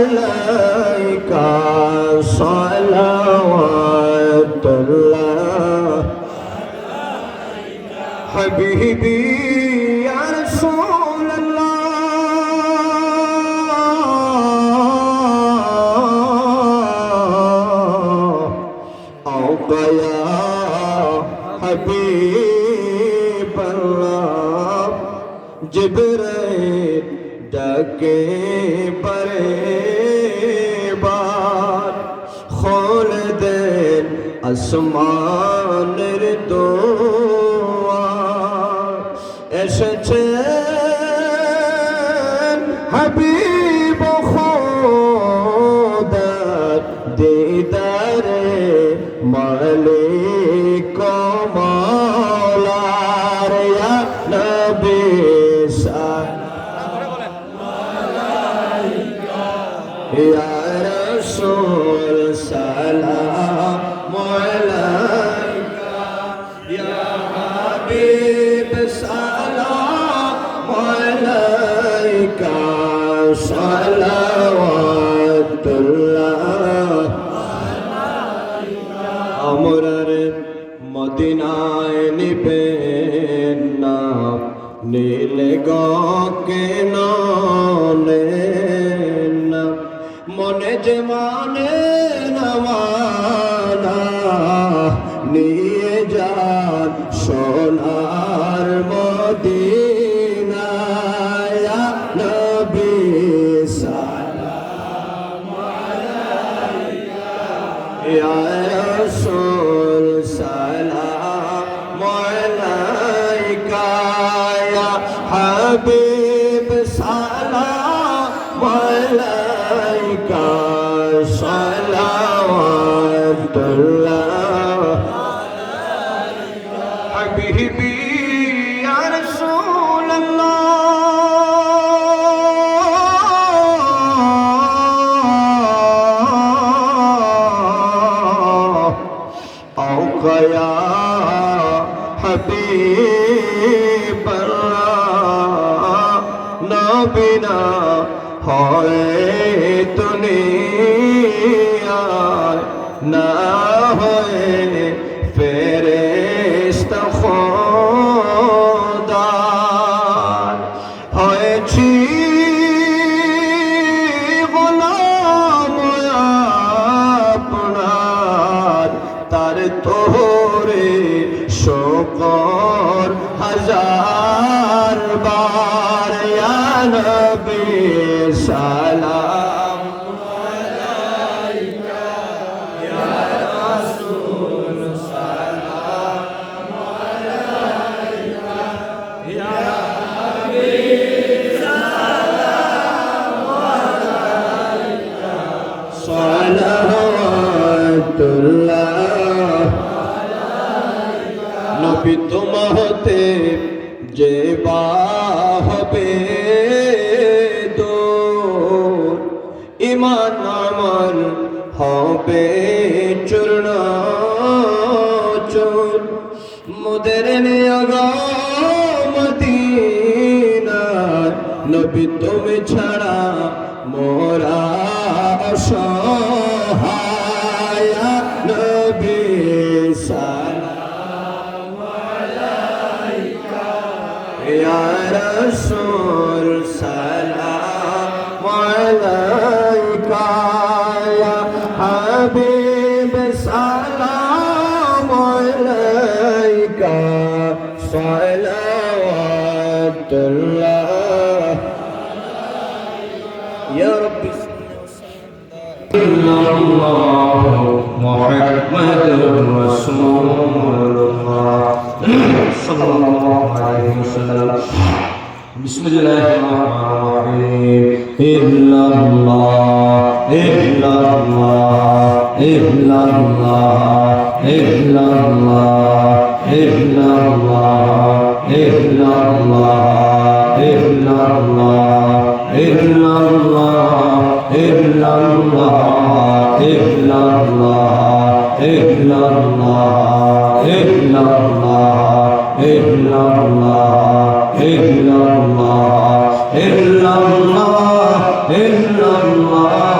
আলাইকা সালাওয়াতুল্লাহ হাবিবি ইয়া রাসূলুল্লাহ আওকা ইয়া হাবিবাল্লাহ জিবরাইল ডাকে পরে বার খোল দেন আসমানের দুয়ার এসেছেন হাবিব খোদার দিদারে মালিক মাওলার ইয়া নবী ইয়া রাসূল সালাম আলাইকা ইয়া হাবিব সালাম আলাইকা সালাওয়াতুল্লাহ আমরার মদিনায় নিবেন না নীলে গকে ননে মনে যে মানে নামানা নিয়ে যান সোনার মদিনায় নবী সালাম আলাইকা ইয়া রাসূল সালাম আলাইকা ইয়া হাবিব সালাম আলাইকা সালাওয়াতুল্লাহ হাবিবি ইয়া রাসূলুল্লাহ আওকা ইয়া হাবিবাল্লাহ নবিনা হয় দুনিয়ায় না হয় ফেরেশতা খোদার হয়েছি গোলাম আপনার তার তোরে শুকর হাজার বার ইয়া নবী সালাম আলাইকা ইয়া রাসূল সালাম আলাইকা ইয়া হাবিব সালাম আলাইকা সালাওয়াতুল্লাহ নবী তোমাতে যে বা হবে দূর ঈমান আমল হবে চূর্ণ চূর মোদের নিয়াগা মদিনা নবী তুমি ছাড়া মোরা অসহায় নবী সালাম আলাইকা ইয়া রাসূল সালাম আলাইকা ইয়া হাবিব সালাম আলাইকা সালাওয়াতুল্লাহ ইয়া রাব্বি ইল্লাল্লাহু মুহাম্মাদুর রাসূলুল্লাহ সাল্লাল্লাহু আলাইহি ওয়াসাল্লাম বিসমিল্লাহির রহমানির রহিম ইল্লাল্লাহ ইল্লাল্লাহ ইল্লাল্লাহ ইল্লাল্লাহ ইল্লাল্লাহ ইল্লাল্লাহ ইল্লাল্লাহ ইল্লাল্লাহ ইল্লাল্লাহ ইল্লাল্লাহ ইল্লাল্লাহ ইল্লাল্লাহ ইল্লাল্লাহ ইল্লাল্লাহ ইল্লাল্লাহ